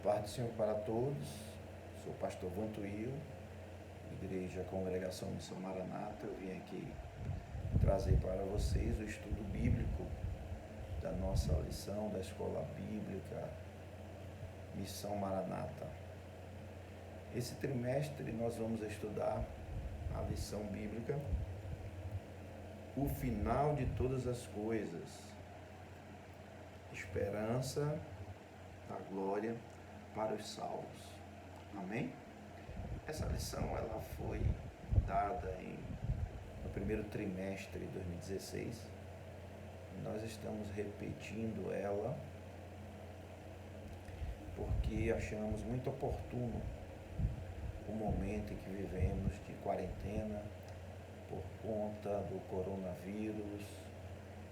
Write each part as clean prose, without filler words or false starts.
Paz do Senhor para todos, sou o pastor Vantuil, Igreja Congregação Missão Maranata. Eu vim aqui trazer para vocês o estudo bíblico da nossa lição da Escola Bíblica Missão Maranata. Esse trimestre nós vamos estudar a lição bíblica, o final de todas as coisas, esperança da glória para os salvos. Amém? Essa lição ela foi dada no primeiro trimestre de 2016. Nós estamos repetindo ela porque achamos muito oportuno o momento em que vivemos de quarentena por conta do coronavírus,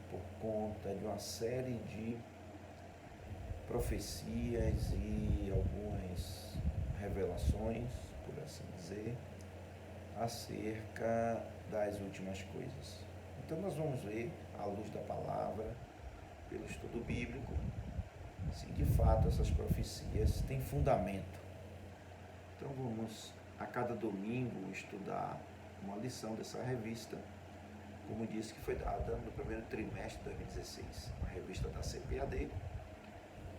por conta de uma série de profecias e algumas revelações, por assim dizer, acerca das últimas coisas. Então nós vamos ver, à luz da palavra, pelo estudo bíblico, se de fato essas profecias têm fundamento. Então vamos a cada domingo estudar uma lição dessa revista, como disse que foi dada no primeiro trimestre de 2016, uma revista da CPAD,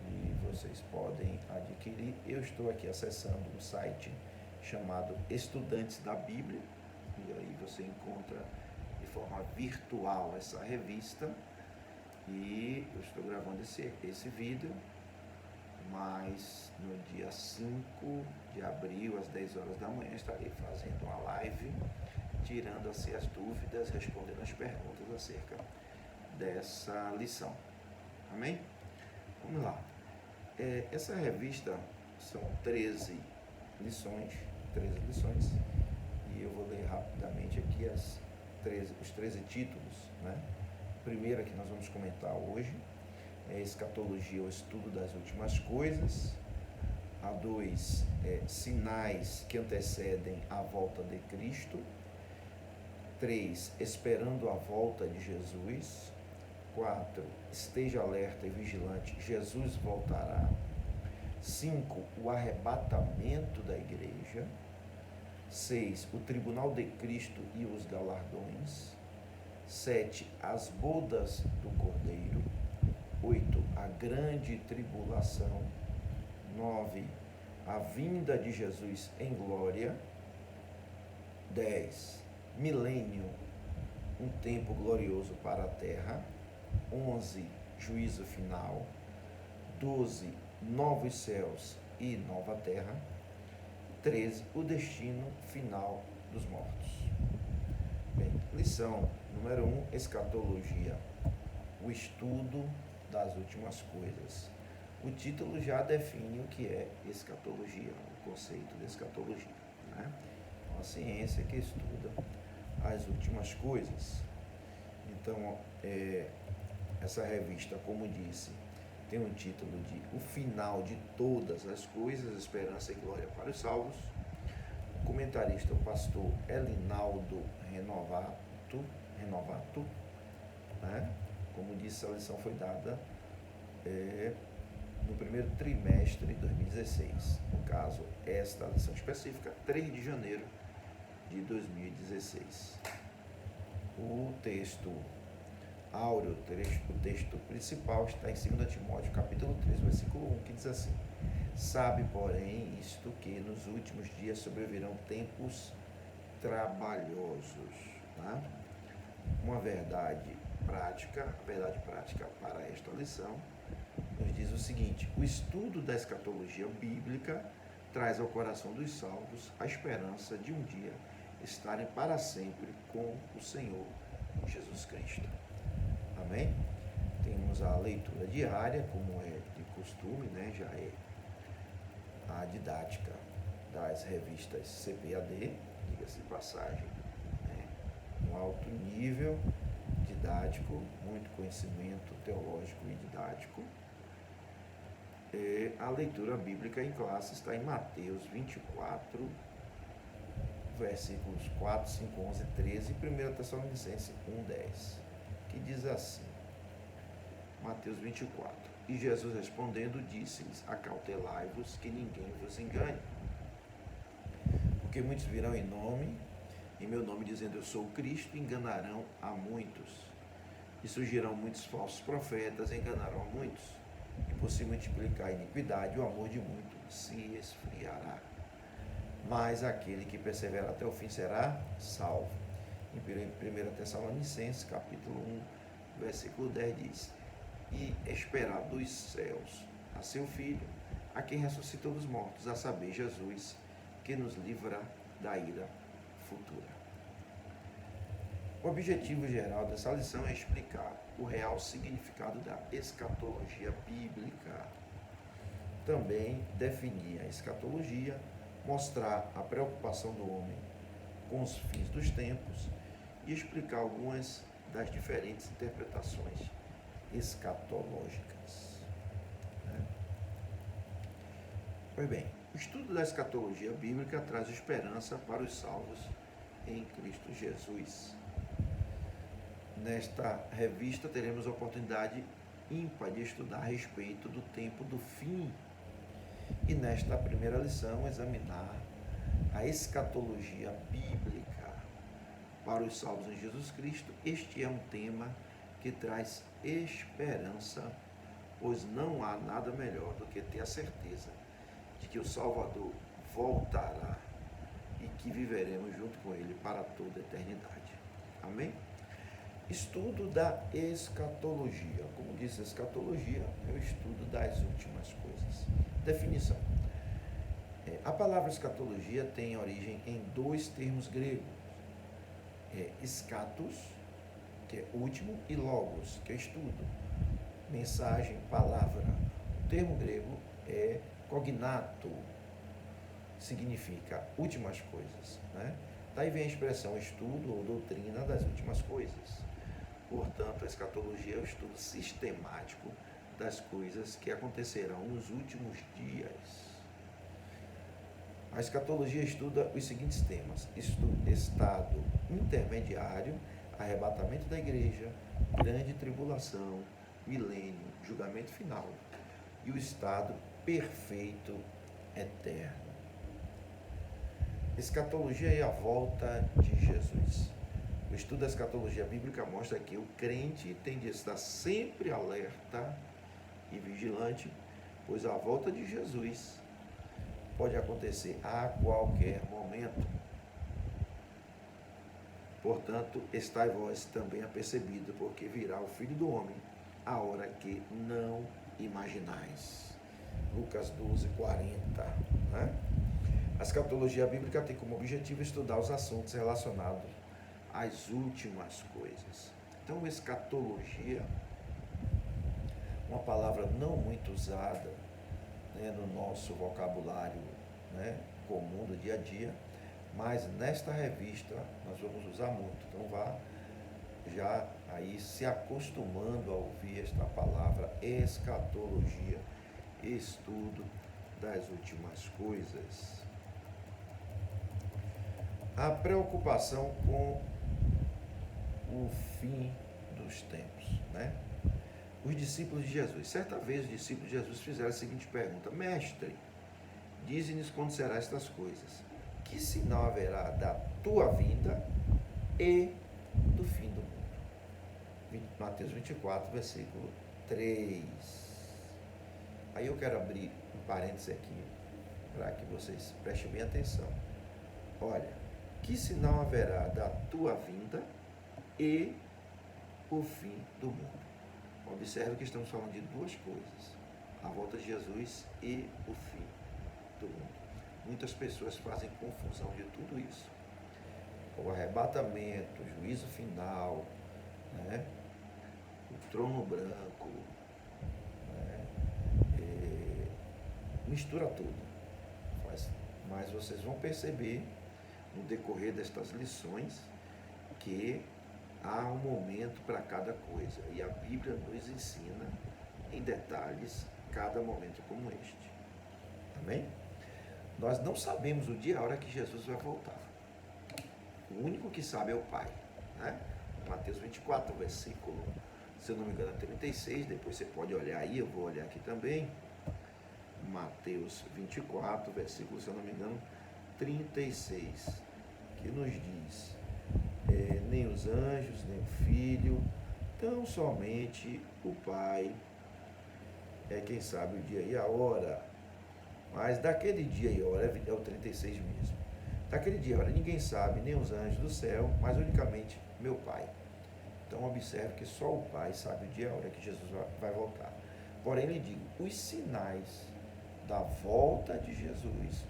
e vocês podem adquirir. Eu estou aqui acessando um site chamado Estudantes da Bíblia, e aí você encontra de forma virtual essa revista, e eu estou gravando esse vídeo, mas no dia 5 de abril, às 10 horas da manhã, estarei fazendo uma live, tirando assim as dúvidas, respondendo as perguntas acerca dessa lição. Amém? Vamos lá. Essa revista são 13 lições, e eu vou ler rapidamente aqui os 13 títulos, né? A primeira que nós vamos comentar hoje é Escatologia, o estudo das últimas coisas. A 2 sinais que antecedem a volta de Cristo. 3, esperando a volta de Jesus. 4, esteja alerta e vigilante, Jesus voltará. 5, o arrebatamento da igreja. 6, o tribunal de Cristo e os galardões. 7, as bodas do Cordeiro. 8, a grande tribulação. 9, a vinda de Jesus em glória. 10, milênio, um tempo glorioso para a terra. 11, juízo final. 12, novos céus e nova terra. 13, o destino final dos mortos. Bem, lição número 1, escatologia, o estudo das últimas coisas. O título já define o que é escatologia, o conceito de escatologia, né? Uma ciência que estuda as últimas coisas. Então, essa revista, como disse, tem um título de O Final de Todas as Coisas, Esperança e Glória para os Salvos. O comentarista, o pastor Elinaldo Renovato, né? Como disse, a lição foi dada no primeiro trimestre de 2016. No caso, esta lição específica, 3 de janeiro de 2016. O texto áureo, o texto principal está em 2 Timóteo, capítulo 3, versículo 1, que diz assim: sabe, porém, isto que nos últimos dias sobrevirão tempos trabalhosos. Tá? Uma verdade prática para esta lição nos diz o seguinte: o estudo da escatologia bíblica traz ao coração dos salvos a esperança de um dia estarem para sempre com o Senhor Jesus Cristo. Amém? Temos a leitura diária, como é de costume, né? Já é a didática das revistas CPAD, diga-se de passagem, né? Um alto nível didático, muito conhecimento teológico e didático. A leitura bíblica em classe está em Mateus 24, versículos 4, 5, 11, 13 e 1 Tessalonicenses 1, 10, que diz assim: Mateus 24: E Jesus respondendo disse-lhes: acautelai-vos que ninguém vos engane. Porque muitos virão em meu nome dizendo eu sou o Cristo, enganarão a muitos. E surgirão muitos falsos profetas, enganarão a muitos. E por se multiplicar a iniquidade, o amor de muitos se esfriará. Mas aquele que perseverar até o fim será salvo. Em 1 Tessalonicenses, capítulo 1, versículo 10 diz: e esperar dos céus a seu Filho, a quem ressuscitou dos mortos, a saber, Jesus, que nos livra da ira futura. O objetivo geral dessa lição é explicar o real significado da escatologia bíblica. Também definir a escatologia, mostrar a preocupação do homem com os fins dos tempos e explicar algumas das diferentes interpretações escatológicas. Pois bem, o estudo da escatologia bíblica traz esperança para os salvos em Cristo Jesus. Nesta revista teremos a oportunidade ímpar de estudar a respeito do tempo do fim e nesta primeira lição examinar a escatologia bíblica para os salvos em Jesus Cristo. Este é um tema que traz esperança, pois não há nada melhor do que ter a certeza de que o Salvador voltará e que viveremos junto com Ele para toda a eternidade. Amém? Estudo da escatologia. Como disse, a escatologia é o estudo das últimas coisas. Definição. A palavra escatologia tem origem em dois termos gregos. Eschatos, que é último, e logos, que é estudo, mensagem, palavra. O termo grego é cognato, significa últimas coisas, né? Daí vem a expressão estudo ou doutrina das últimas coisas. Portanto, a escatologia é o estudo sistemático das coisas que acontecerão nos últimos dias. A escatologia estuda os seguintes temas: estado intermediário, arrebatamento da igreja, grande tribulação, milênio, julgamento final e o estado perfeito eterno. Escatologia é a volta de Jesus. O estudo da escatologia bíblica mostra que o crente tem de estar sempre alerta e vigilante, pois a volta de Jesus pode acontecer a qualquer momento. Portanto, estai vós também apercebidos, porque virá o Filho do Homem a hora que não imaginais. Lucas 12, 40. Né? A escatologia bíblica tem como objetivo estudar os assuntos relacionados às últimas coisas. Então, escatologia, uma palavra não muito usada, né, no nosso vocabulário, né, comum do dia a dia, mas nesta revista nós vamos usar muito. Então, vá já aí se acostumando a ouvir esta palavra escatologia, estudo das últimas coisas. A preocupação com o fim dos tempos, né? Os discípulos de Jesus. Certa vez os discípulos de Jesus fizeram a seguinte pergunta: Mestre, dize-nos quando serão estas coisas. Que sinal haverá da tua vinda e do fim do mundo? Mateus 24, versículo 3. Aí eu quero abrir um parênteses aqui para que vocês prestem bem atenção. Olha, que sinal haverá da tua vinda e o fim do mundo? Observe que estamos falando de duas coisas: a volta de Jesus e o fim do mundo. Muitas pessoas fazem confusão de tudo isso. O arrebatamento, o juízo final, né? O trono branco, né? Mistura tudo. Mas vocês vão perceber no decorrer destas lições que há um momento para cada coisa, e a Bíblia nos ensina em detalhes cada momento como este. Amém? Nós não sabemos o dia e a hora que Jesus vai voltar. O único que sabe é o Pai, né? Mateus 24, versículo se eu não me engano, é 36, depois você pode olhar aí, eu vou olhar aqui também. Mateus 24, versículo, se eu não me engano, 36, que nos diz: nem os anjos, nem o Filho, tão somente o Pai é quem sabe o dia e a hora. Mas daquele dia e hora, é o 36 mesmo. Daquele dia e hora ninguém sabe, nem os anjos do céu, mas unicamente meu Pai. Então observe que só o Pai sabe o dia e a hora que Jesus vai voltar. Porém, lhe digo, os sinais da volta de Jesus,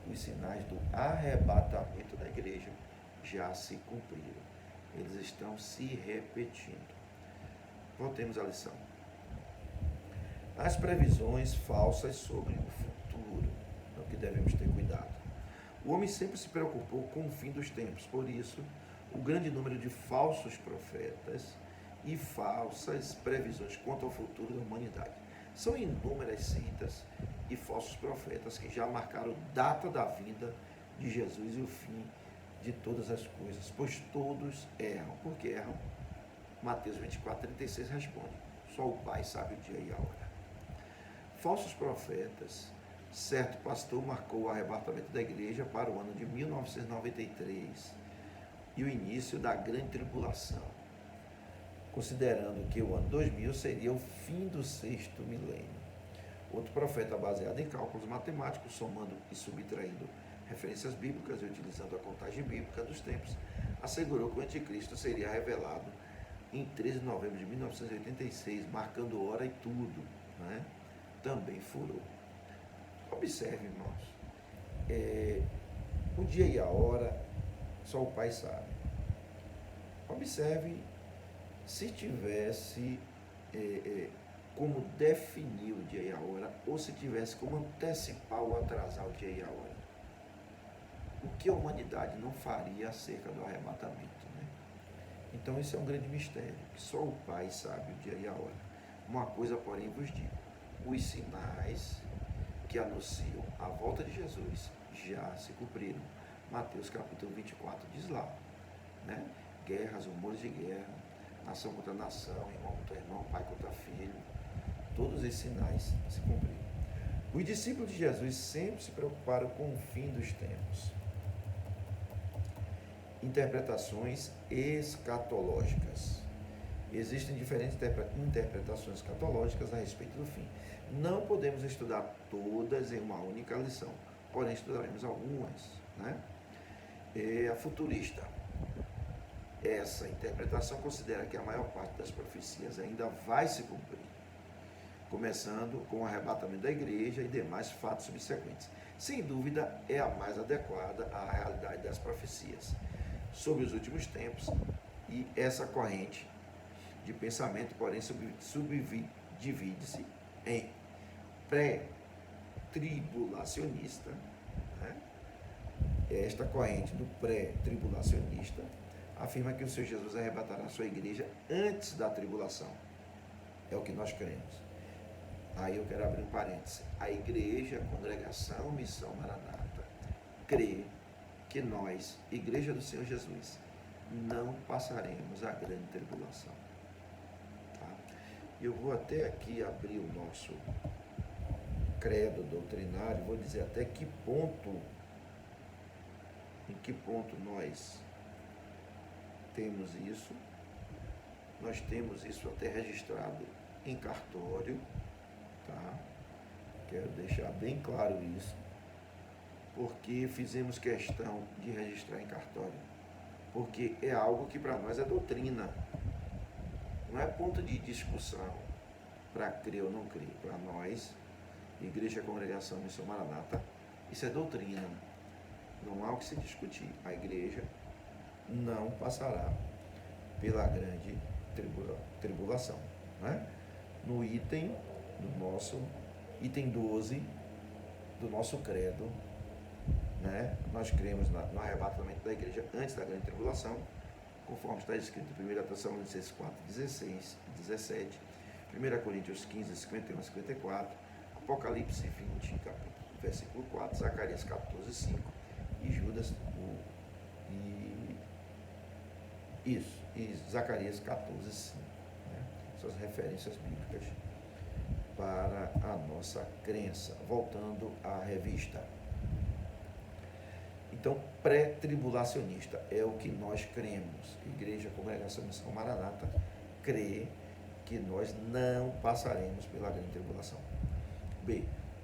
os sinais do arrebatamento da igreja já se cumpriram. Eles estão se repetindo. Voltemos à lição. As previsões falsas sobre o futuro é o que devemos ter cuidado. O homem sempre se preocupou com o fim dos tempos, por isso, o grande número de falsos profetas e falsas previsões quanto ao futuro da humanidade. São inúmeras seitas e falsos profetas que já marcaram data da vinda de Jesus e o fim de todas as coisas, pois todos erram. Por que erram? Mateus 24, 36 responde: só o Pai sabe o dia e a hora. Falsos profetas, certo pastor marcou o arrebatamento da igreja para o ano de 1993 e o início da grande tribulação, considerando que o ano 2000 seria o fim do sexto milênio. Outro profeta, baseado em cálculos matemáticos, somando e subtraindo referências bíblicas e utilizando a contagem bíblica dos tempos, assegurou que o anticristo seria revelado em 13 de novembro de 1986, marcando hora e tudo, né? Também furou. Observe, irmãos, o dia e a hora só o Pai sabe. Observe se tivesse como definir o dia e a hora, ou se tivesse como antecipar ou atrasar o dia e a hora. O que a humanidade não faria acerca do arrebatamento, né? Então esse é um grande mistério, que só o Pai sabe o dia e a hora. Uma coisa, porém, vos digo: os sinais que anunciam a volta de Jesus já se cumpriram. Mateus capítulo 24 diz lá, né? Guerras, rumores de guerra, nação contra nação, irmão contra irmão, pai contra filho, todos esses sinais se cumpriram. Os discípulos de Jesus sempre se preocuparam com o fim dos tempos. Interpretações escatológicas. Existem diferentes interpretações escatológicas a respeito do fim. Não podemos estudar todas em uma única lição, porém estudaremos algumas, né? A futurista. Essa interpretação considera que a maior parte das profecias ainda vai se cumprir, começando com o arrebatamento da igreja e demais fatos subsequentes. Sem dúvida, é a mais adequada à realidade das profecias sobre os últimos tempos, e essa corrente de pensamento, porém, subdivide-se em pré-tribulacionista, né? Esta corrente do pré-tribulacionista afirma que o Senhor Jesus arrebatará a sua igreja antes da tribulação. É o que nós cremos. Aí eu quero abrir um parêntese. A igreja, a congregação, missão Maranata, crê que nós, igreja do Senhor Jesus, não passaremos a grande tribulação. Tá? Eu vou até aqui abrir o nosso credo doutrinário, vou dizer até que ponto, em que ponto nós temos isso. Nós temos isso até registrado em cartório, tá? Quero deixar bem claro isso, porque fizemos questão de registrar em cartório, porque é algo que para nós é doutrina, não é ponto de discussão para crer ou não crer. Para nós, Igreja, Congregação, Missão Maranata, isso é doutrina, não há o que se discutir. A igreja não passará pela grande tribulação, né? No item 12 do nosso credo, né? Nós cremos no arrebatamento da igreja antes da grande tribulação, conforme está escrito em 1 Tessalonicenses 4, 16 e 17, 1 Coríntios 15, 51 e 54, Apocalipse 20, versículo 4, Zacarias 14, 5 e e Zacarias 14, 5. Né? essas referências bíblicas para a nossa crença. Voltando à revista. Então, pré-tribulacionista é o que nós cremos. Igreja Congregação Missão Maranata crê que nós não passaremos pela grande tribulação. B.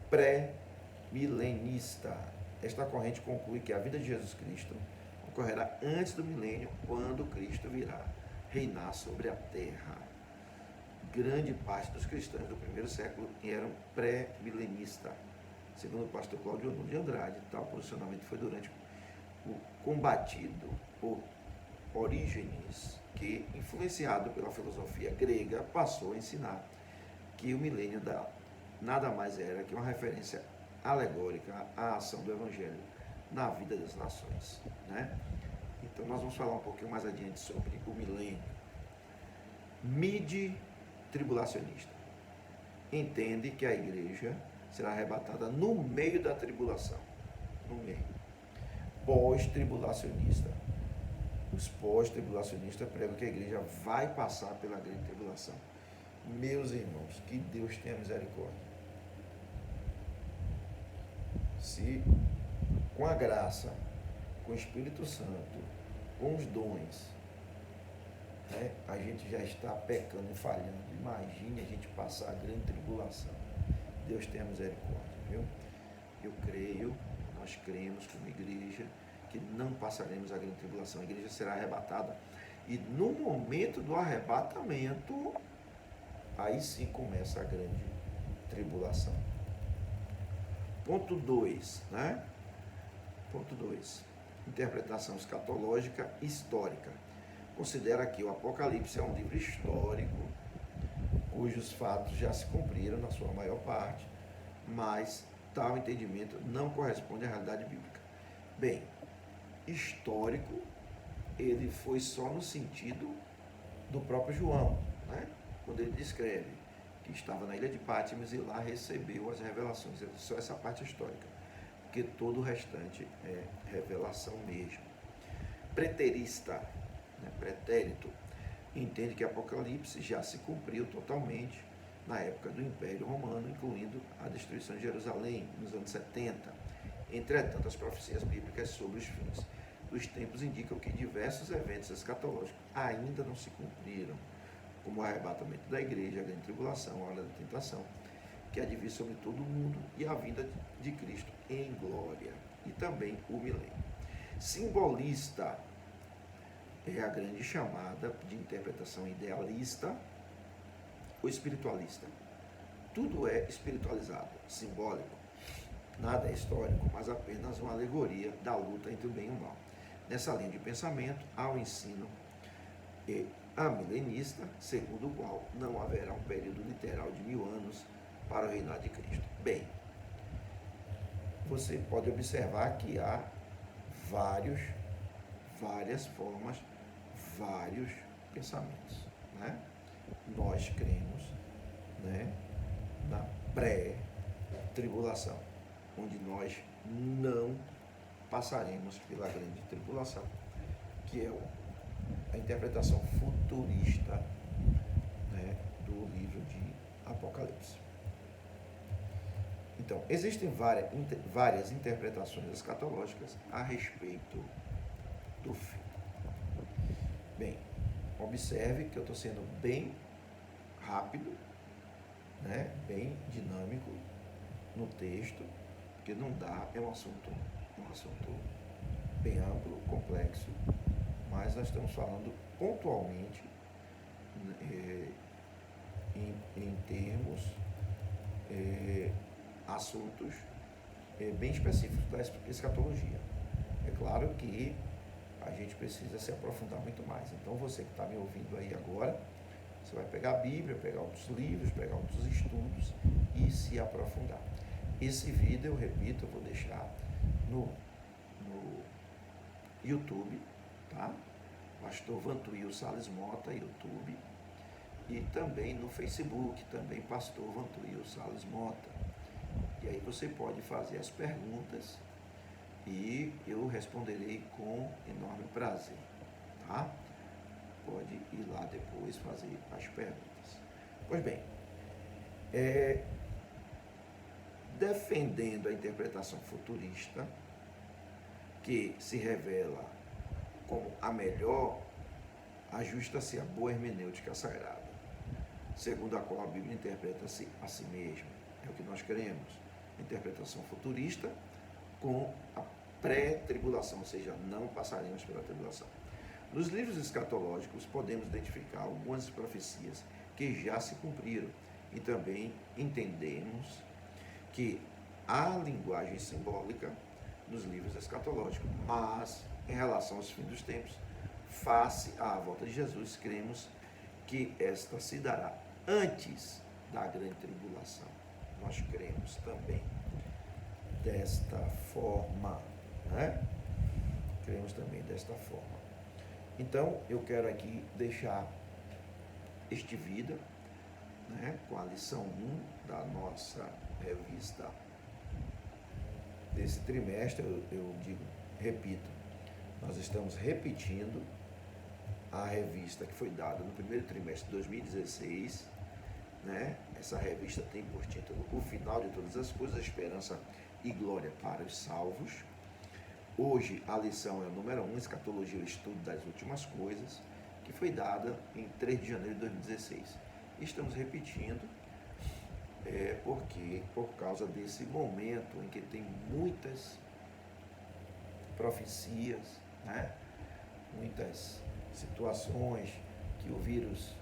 Pré-milenista. Esta corrente conclui que a vinda de Jesus Cristo ocorrerá antes do milênio, quando Cristo virá reinar sobre a terra. Grande parte dos cristãos do primeiro século eram pré-milenistas. Segundo o pastor Cláudio Nunes de Andrade, tal posicionamento foi durante o combatido por Orígenes, que, influenciado pela filosofia grega, passou a ensinar que o milênio nada mais era que uma referência alegórica à ação do Evangelho na vida das nações, né? Então nós vamos falar um pouquinho mais adiante sobre o milênio. Mid-tribulacionista entende que a igreja será arrebatada no meio da tribulação, no meio. Pós-tribulacionista. Os pós-tribulacionistas pregam que a igreja vai passar pela grande tribulação. Meus irmãos, que Deus tenha misericórdia. Se com a graça, com o Espírito Santo, com os dons, né, a gente já está pecando e falhando. Imagine a gente passar a grande tribulação. Deus tenha misericórdia, viu? Eu creio, nós cremos como igreja, que não passaremos a grande tribulação. A igreja será arrebatada. E no momento do arrebatamento, aí sim começa a grande tribulação. Ponto 2, né? Ponto 2. Interpretação escatológica histórica. Considera que o Apocalipse é um livro histórico, cujos fatos já se cumpriram na sua maior parte, mas tal entendimento não corresponde à realidade bíblica. Bem, histórico, ele foi só no sentido do próprio João, né? Quando ele descreve que estava na ilha de Pátimos e lá recebeu as revelações. Só essa parte histórica, porque todo o restante é revelação mesmo. Preterista, né? Pretérito, entende que Apocalipse já se cumpriu totalmente na época do Império Romano, incluindo a destruição de Jerusalém nos anos 70. Entretanto, as profecias bíblicas sobre os fins dos tempos indicam que diversos eventos escatológicos ainda não se cumpriram, como o arrebatamento da igreja, a grande tribulação, a hora da tentação, que há de vir sobre todo o mundo, e a vinda de Cristo em glória, e também o milênio. Simbolista é a grande chamada de interpretação idealista ou espiritualista. Tudo é espiritualizado, simbólico. Nada é histórico, mas apenas uma alegoria da luta entre o bem e o mal. Nessa linha de pensamento, há o ensino amilenista, segundo o qual não haverá um período literal de 1000 anos para o reinado de Cristo. Bem, você pode observar que há várias formas, vários pensamentos, né? Nós cremos, né, na pré-tribulação, onde nós não passaremos pela grande tribulação, que é a interpretação futurista, né, do livro de Apocalipse. Então, existem várias interpretações escatológicas a respeito do fim. Bem, observe que eu estou sendo bem rápido, né, bem dinâmico no texto, porque não dá, é um assunto bem amplo, complexo, mas nós estamos falando pontualmente em termos, assuntos bem específicos da escatologia. É claro que a gente precisa se aprofundar muito mais. Então você que está me ouvindo aí agora, você vai pegar a Bíblia, pegar outros livros, pegar outros estudos e se aprofundar. Esse vídeo, eu repito, eu vou deixar no YouTube, tá? Pastor Vantuil Salles Mota, YouTube, e também no Facebook, também Pastor Vantuil Salles Mota. E aí você pode fazer as perguntas e eu responderei com enorme prazer, tá? Pode ir lá depois fazer as perguntas. Pois bem, defendendo a interpretação futurista, que se revela como a melhor, ajusta-se a boa hermenêutica sagrada, segundo a qual a Bíblia interpreta-se a si mesma. É o que nós queremos. Interpretação futurista com a pré-tribulação, ou seja, não passaremos pela tribulação. Nos livros escatológicos podemos identificar algumas profecias que já se cumpriram e também entendemos que há linguagem simbólica nos livros escatológicos, mas em relação aos fins dos tempos, face à volta de Jesus, cremos que esta se dará antes da grande tribulação. Nós cremos também desta forma, né? Cremos também desta forma. Então, eu quero aqui deixar este Vida, né, com a lição 1 da nossa revista desse trimestre. Eu digo, repito, nós estamos repetindo a revista que foi dada no primeiro trimestre de 2016, né? Essa revista tem por título O Final de Todas as Coisas, Esperança e Glória para os Salvos. Hoje a lição é o número 1, Escatologia, o Estudo das Últimas Coisas, que foi dada em 3 de janeiro de 2016. Estamos repetindo, porque por causa desse momento em que tem muitas profecias, né? Muitas situações que o vírus,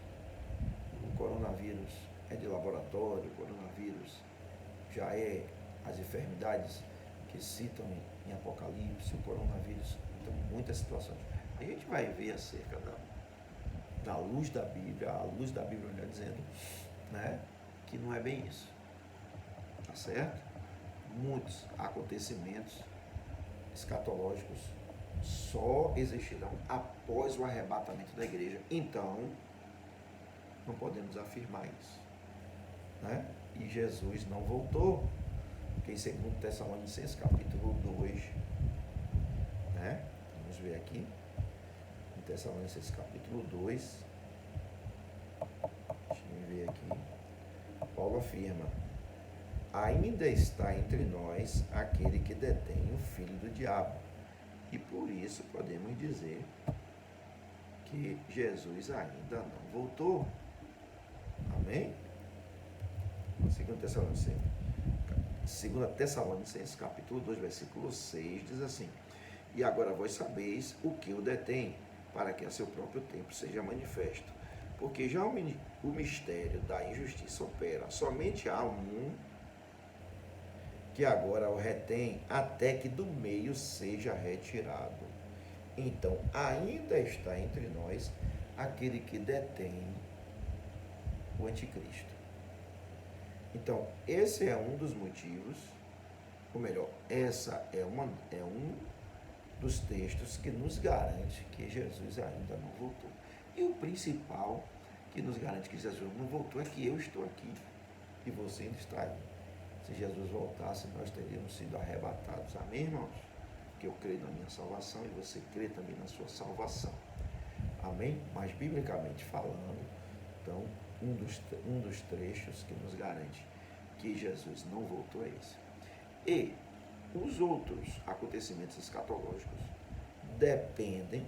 o coronavírus é de laboratório, o coronavírus já é as enfermidades que citam em Apocalipse, o coronavírus, então muitas situações. A gente vai ver acerca da luz da Bíblia, a luz da Bíblia melhor dizendo, né, que não é bem isso, tá certo? Muitos acontecimentos escatológicos só existirão após o arrebatamento da igreja, então não podemos afirmar isso, né? E Jesus não voltou, porque em 2 Tessalonicenses capítulo 2, né? Vamos ver aqui, em Tessalonicenses capítulo 2, deixa eu ver aqui, Paulo afirma: ainda está entre nós aquele que detém o filho do diabo, e por isso podemos dizer que Jesus ainda não voltou. Amém? 2 Tessalonicenses capítulo 2, versículo 6 diz assim: e agora vós sabeis o que o detém, para que a seu próprio tempo seja manifesto. Porque já o mistério da injustiça opera. Somente há um que agora o retém, até que do meio seja retirado. Então, ainda está entre nós aquele que detém o anticristo. Então, esse é um dos motivos, ou melhor, essa é um dos textos que nos garante que Jesus ainda não voltou. E o principal que nos garante que Jesus não voltou é que eu estou aqui e você ainda está aí. Se Jesus voltasse, nós teríamos sido arrebatados. Amém, irmãos? Que eu creio na minha salvação e você crê também na sua salvação. Amém? Mas, biblicamente falando, então, um dos trechos que nos garante que Jesus não voltou é esse. E os outros acontecimentos escatológicos dependem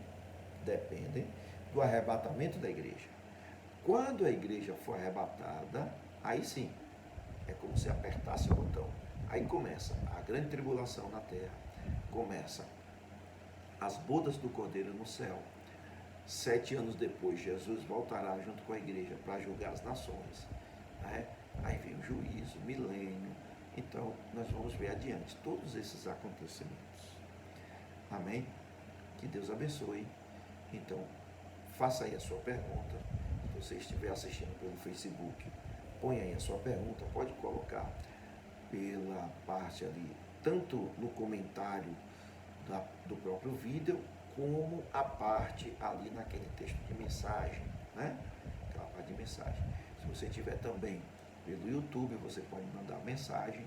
do arrebatamento da igreja. Quando a igreja for arrebatada, aí sim, é como se apertasse o botão. Aí começa a grande tribulação na terra, começa as bodas do Cordeiro no céu. 7 anos depois, Jesus voltará junto com a igreja para julgar as nações, né? Aí vem o juízo, o milênio. Então, nós vamos ver adiante todos esses acontecimentos. Amém? Que Deus abençoe. Então, faça aí a sua pergunta. Se você estiver assistindo pelo Facebook, põe aí a sua pergunta. Pode colocar pela parte ali, tanto no comentário do próprio vídeo, como a parte ali naquele texto de mensagem, né? Aquela parte de mensagem. Se você tiver também pelo YouTube, você pode mandar mensagem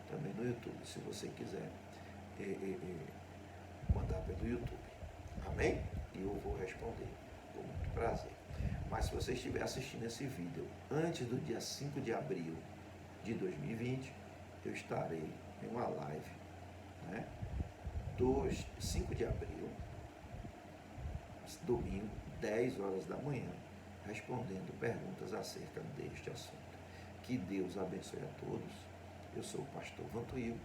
também no YouTube, se você quiser mandar pelo YouTube. Amém? E eu vou responder com muito prazer. Mas se você estiver assistindo esse vídeo antes do dia 5 de abril de 2020, eu estarei em uma live, né? 5 de abril, domingo, 10 horas da manhã, respondendo perguntas acerca deste assunto. Que Deus abençoe a todos. Eu sou o pastor Vantuil,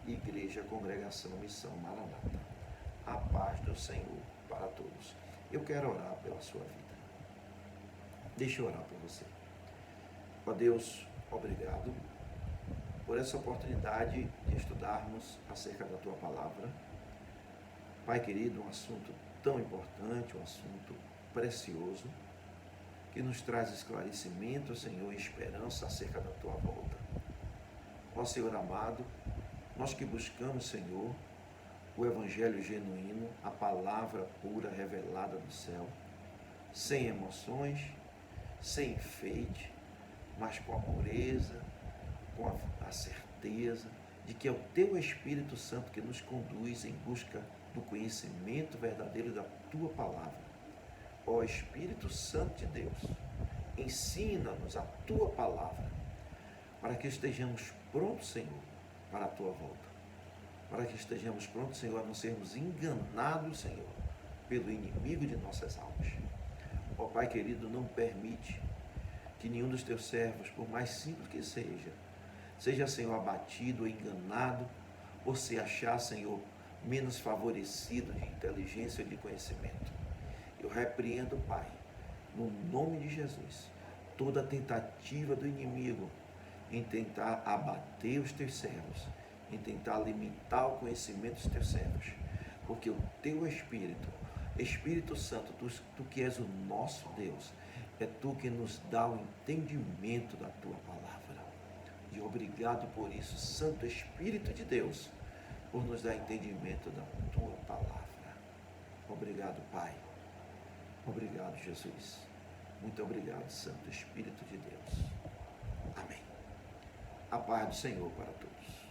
Igreja Congregação Missão Maranata. A paz do Senhor para todos. Eu quero orar pela sua vida. Deixa eu orar por você. Ó Deus, obrigado por essa oportunidade de estudarmos acerca da Tua Palavra. Pai querido, um assunto tão importante, um assunto precioso, que nos traz esclarecimento, Senhor, e esperança acerca da Tua volta. Ó Senhor amado, nós que buscamos, Senhor, o Evangelho genuíno, a palavra pura revelada do céu, sem emoções, sem enfeite, mas com a pureza, com a certeza de que é o Teu Espírito Santo que nos conduz em busca do conhecimento verdadeiro da Tua palavra. Ó Espírito Santo de Deus, ensina-nos a Tua palavra, para que estejamos prontos, Senhor, para a Tua volta. Para que estejamos prontos, Senhor, a não sermos enganados, Senhor, pelo inimigo de nossas almas. Ó Pai querido, não permite que nenhum dos Teus servos, por mais simples que seja, Senhor, abatido ou enganado, por se achar, Senhor, menos favorecido de inteligência e de conhecimento. Eu repreendo, Pai, no nome de Jesus, toda tentativa do inimigo em tentar abater os Teus servos, em tentar limitar o conhecimento dos Teus servos, porque o Teu Espírito, Espírito Santo, tu que és o nosso Deus, é Tu que nos dá o entendimento da Tua palavra. E obrigado por isso, Santo Espírito de Deus, por nos dar entendimento da Tua palavra. Obrigado, Pai. Obrigado, Jesus. Muito obrigado, Santo Espírito de Deus. Amém. A paz do Senhor para todos.